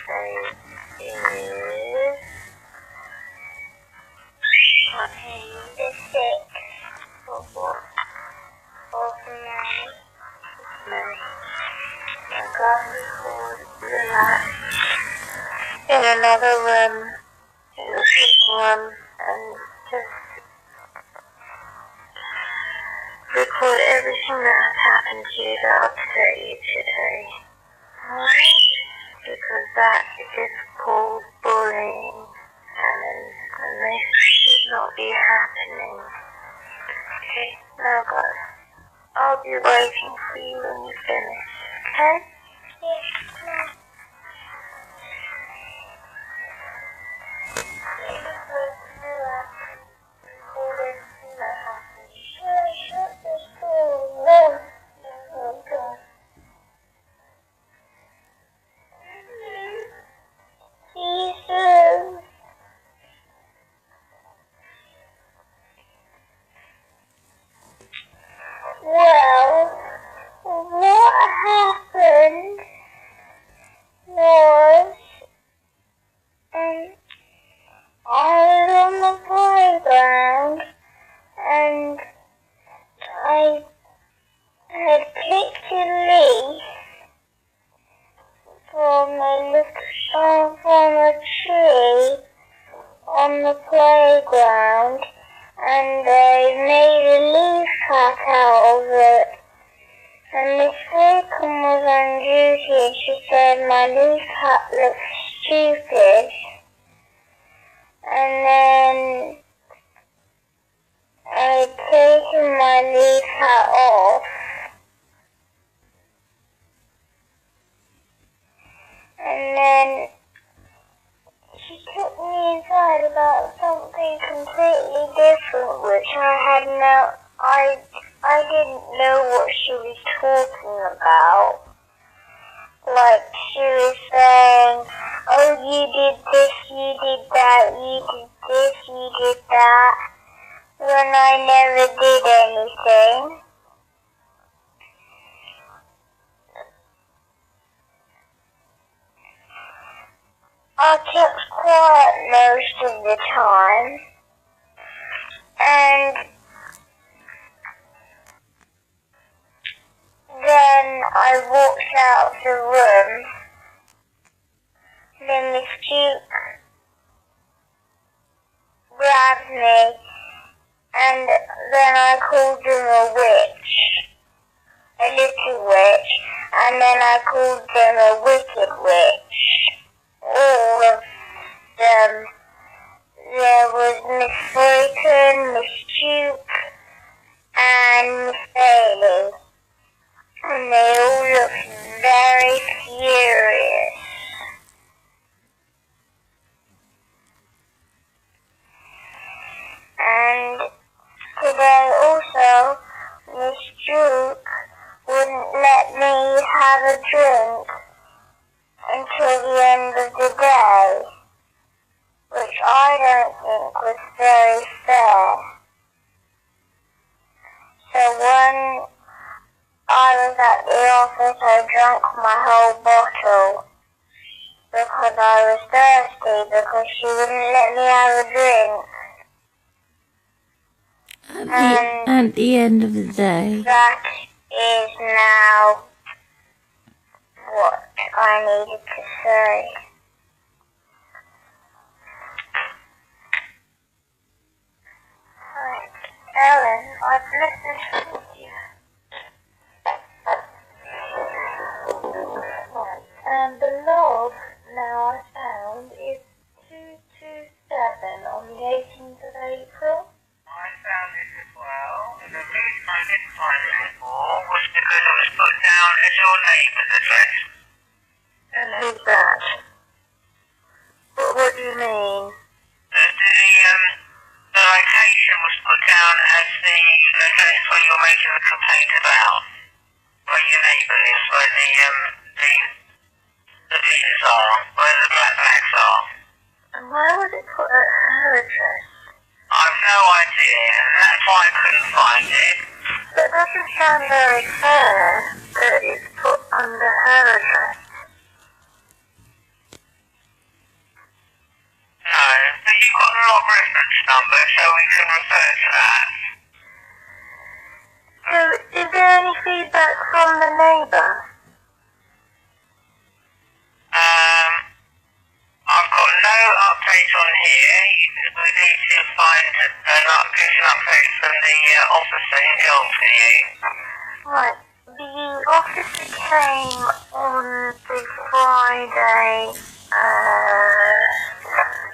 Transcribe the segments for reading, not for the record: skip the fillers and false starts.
say is the 6th of what? Of May. I'm going to relax in another room, in the sitting room, and just record everything that has happened to you that upset you today. Alright? Because that is called bullying, and this should not be happening. Okay? Now guys, I'll be waiting for you when you finish. Okay? Yes. Well, what happened was, I was on the playground, and I had picked a leaf from a tree on the playground, and I made a leaf cut out of it. And Miss Bacon was on duty, and she said my leaf cut looked stupid. And then I'd taken my leaf hat off, and then she took me inside about something completely different, which I didn't know what she was talking about. Like, she was saying, oh, you did this, you did that, you did this, you did that, when I never did anything. I kept quiet most of the time, and then I walked out of the room. Then Miss Duke grabbed me, and then I called them a witch, a little witch, and then I called them a wicked witch. All of them. There was Miss Boyton, Miss Duke, and Miss Bailey. And they all looked very furious. And today also, Miss Duke wouldn't let me have a drink until the end of the day, which I don't think was very fair. So when I was at the office, I drank my whole bottle because I was thirsty, because she wouldn't let me have a drink. At the end of the day. That is now what I needed to say. Right. Ellen, I've listened to you. And the log now I found is 227 on the 18th of April. I found it as well, and the reason I didn't find it before was because it was put down as your neighbour's address. And who's that? What do you mean? The location was put down as the address where you're making the complaint about, where your neighbour is, where the pieces are, where the black bags are. And why was it put at her address? I've no idea, and that's why I couldn't find it. That doesn't sound very fair that it's put under her address. reference number so we can refer to that. So, is there any feedback from the neighbour? I've got no update on here. We need to find get an update from the officer in Guild for you. Right. The officer came on the Friday,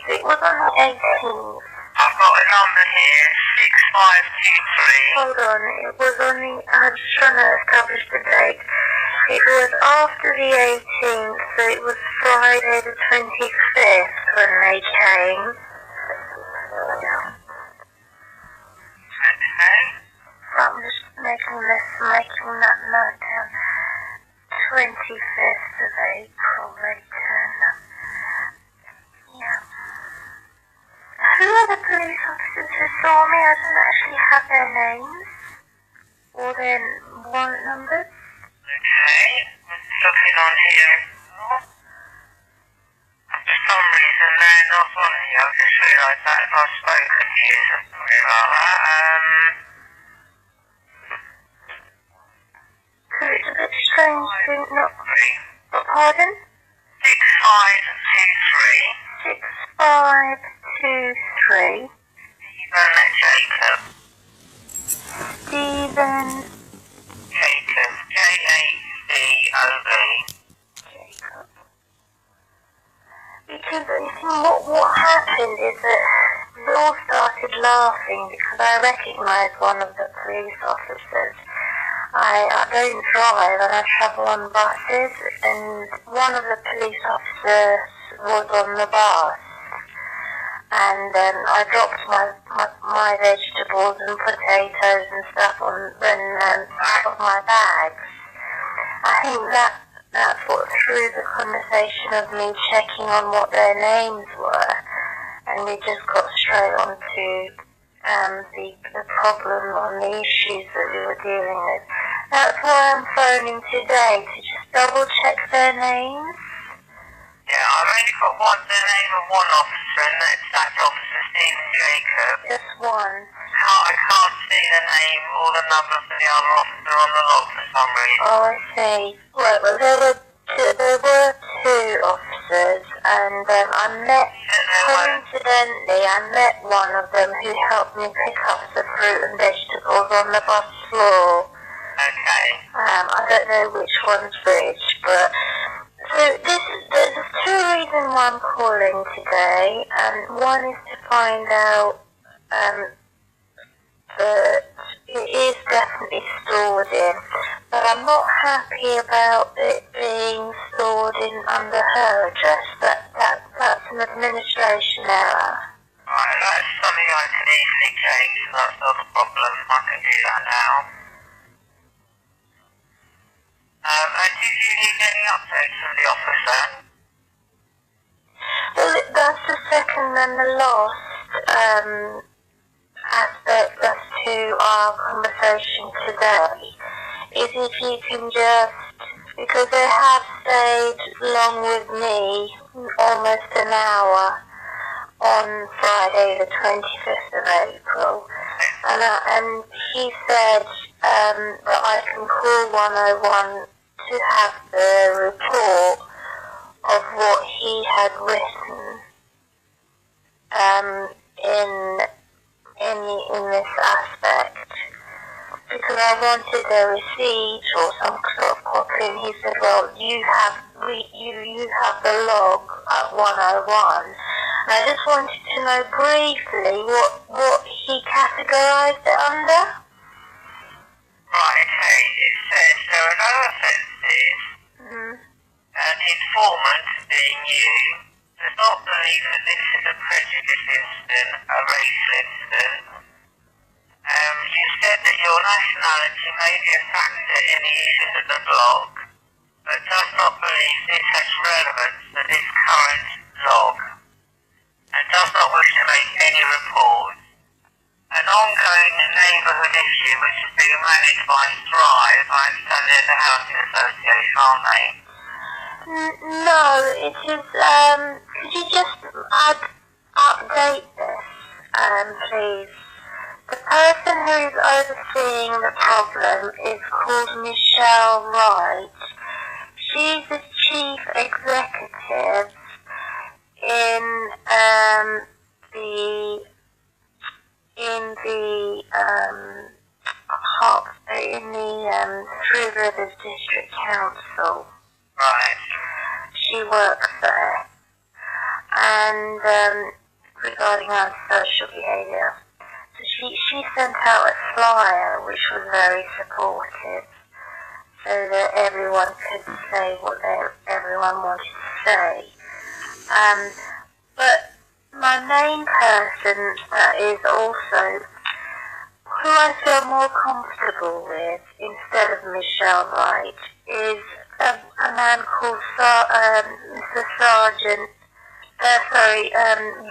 it was on the 18th. I've got a number here, 6523. Hold on, it was on the, I'm just trying to establish the date. It was after the 18th, so it was Friday the 25th when they came. Okay. I'm just making that note down. 25th of April they turned up. Yeah. Who are the police officers who saw me? I don't actually have their names or their warrant numbers. Okay, looking on here. For some reason they're not on here. I've just realised that I've spoken to you. Sorry about that. So it's a bit strange to not... Pardon? 6523. 6523. Stephen Stephen Jacob. Jacob. Jacob. Because what happened is that we all started laughing because I recognised one of the police officers. I don't drive and I travel on buses, and one of the police officers was on the bus, and I dropped my vegetables and potatoes and stuff out of my bags. I think that's what threw the conversation of me checking on what their names were, and we just got straight on to the problem on the issues that we were dealing with. That's why I'm phoning today, to just double check their names. Yeah, I've only got the name of one officer, and that's Officer Stephen Jacob. Just one. I can't see the name or the number for the other officer on the log for some reason. Oh, I see. Right, well, there were two officers, and coincidentally, I met one of them who helped me pick up the fruit and vegetables on the bus floor. Okay. I don't know which one's which, but so there's two reasons why I'm calling today, and one is to find out that it is definitely stored in, but I'm not happy about it being stored in under her address. That's an administration error. Right, that's something I can easily change, so that's not a problem. I can do that now. And did you need any updates from the officer? Well, that's the second and the last aspect as to our conversation today, is if you can just, because they have stayed along with me almost an hour on Friday the 25th of April, and he said that I can call 101 to have the report of what he had written in this aspect, because I wanted a receipt or some sort of copy, and he said, well, you have the log at 101. And I just wanted to know briefly what he categorised it under. Right, okay, it says there are no offences. An informant, being you, does not believe that this is a prejudice incident, a racial incident. You said that your nationality may be a factor in the issues of the blog, but does not believe this has relevance to this current log, and does not wish to make any report. An ongoing neighbourhood issue which is being managed by Thrive, I understand they're the housing association, aren't they? No, it is, could you just update this? please. The person who is overseeing the problem is called Michelle Wright. She's the chief executive in the Three Rivers District Council. Right. She works there. And regarding our social behaviour. So she sent out a flyer which was very supportive so that everyone could say what everyone wanted to say. But my main person is also who I feel more comfortable with instead of Michelle Wright is a man called Mr. Sergeant,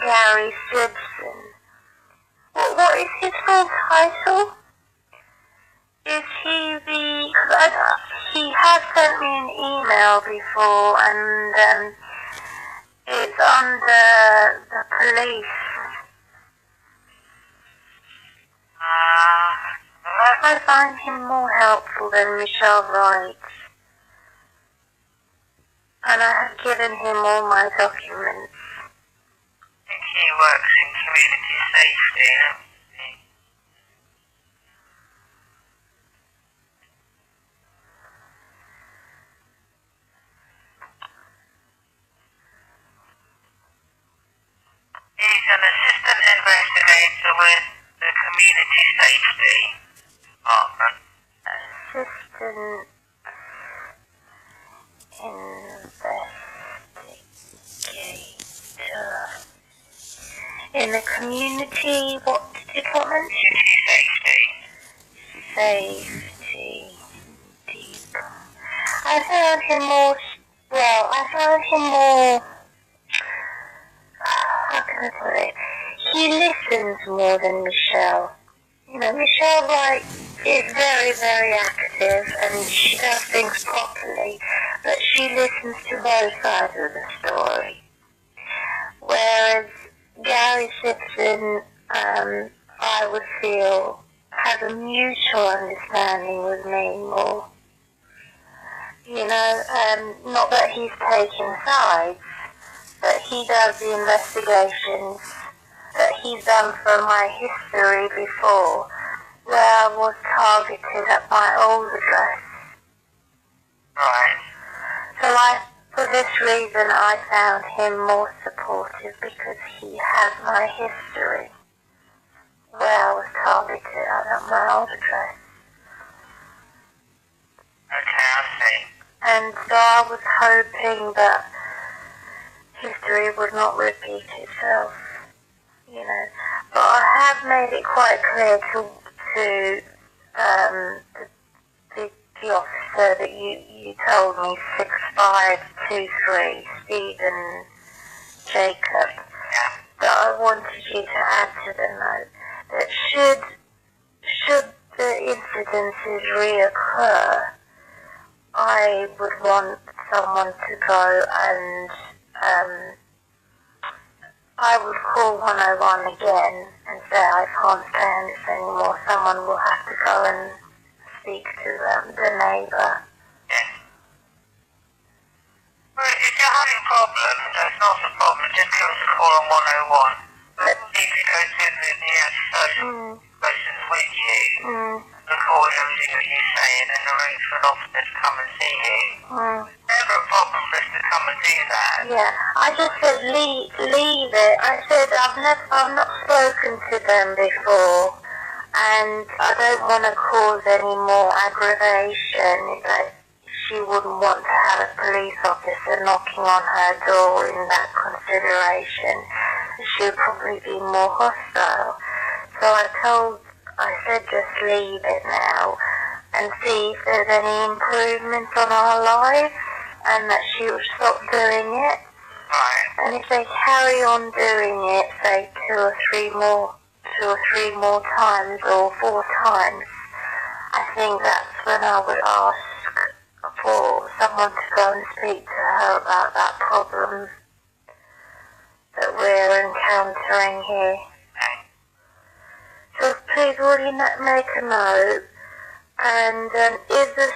Gary Simpson. What is his full title? Is he he has sent me an email before and it's under the police. I find him more helpful than Michelle Wright. And I have given him all my documents. I think he works in community safety. He's an assistant investigator with the community safety department. Assistant investigator in the community, what department? Community safety. Safety department. I found him more, how can I put it? He listens more than Michelle. You know, Michelle Wright is very, very active and she does things properly, but she listens to both sides of the story. Whereas Gary Simpson, I would feel, has a mutual understanding with me more. You know, not that he's taking sides, but he does the investigations that he's done from my history before, where I was targeted at my old address. Right. So for this reason, I found him more supportive because he has my history, where I was targeted at my old address. Okay, I see. And so I was hoping that history would not repeat itself, you know. But I have made it quite clear to the officer that you told me, 6523, Stephen Jacob, that I wanted you to add to the note that should the incidences reoccur, I would want someone to go and I would call 101 again and say I can't stand this anymore. Someone will have to go and speak to the neighbour. Yes. Well, if you're having problems, that's not a problem. Just give us a call on 101. But if you go to the social questions with you, record everything that you say and then arrange for an officer to come and see you. Never a problem for us to come and do that. Yeah, I just said leave it. I said I've not spoken to them before, and I don't want to cause any more aggravation. That she wouldn't want to have a police officer knocking on her door in that consideration. She would probably be more hostile. So I said just leave it now and see if there's any improvement on our lives and that she would stop doing it. Right. And if they carry on doing it, say two or three more times or 4 times, I think that's when I would ask for someone to go and speak to her about that problem that we're encountering here. please will you make a note? And is the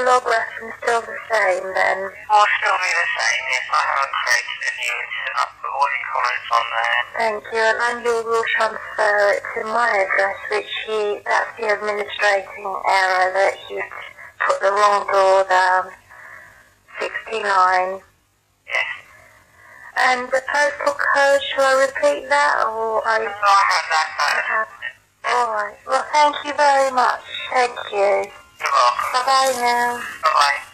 log reference still the same then? Will still be the same, yes. I haven't created a new one. I've put all the comments on there. Thank you, and then you will transfer it to my address, that's the administrating error that you put the wrong door down. 69. Yes. And the postal code, shall I repeat that, or are you... No, I have that. Alright, well thank you very much. Thank you. You're welcome. Bye-bye now. Bye-bye.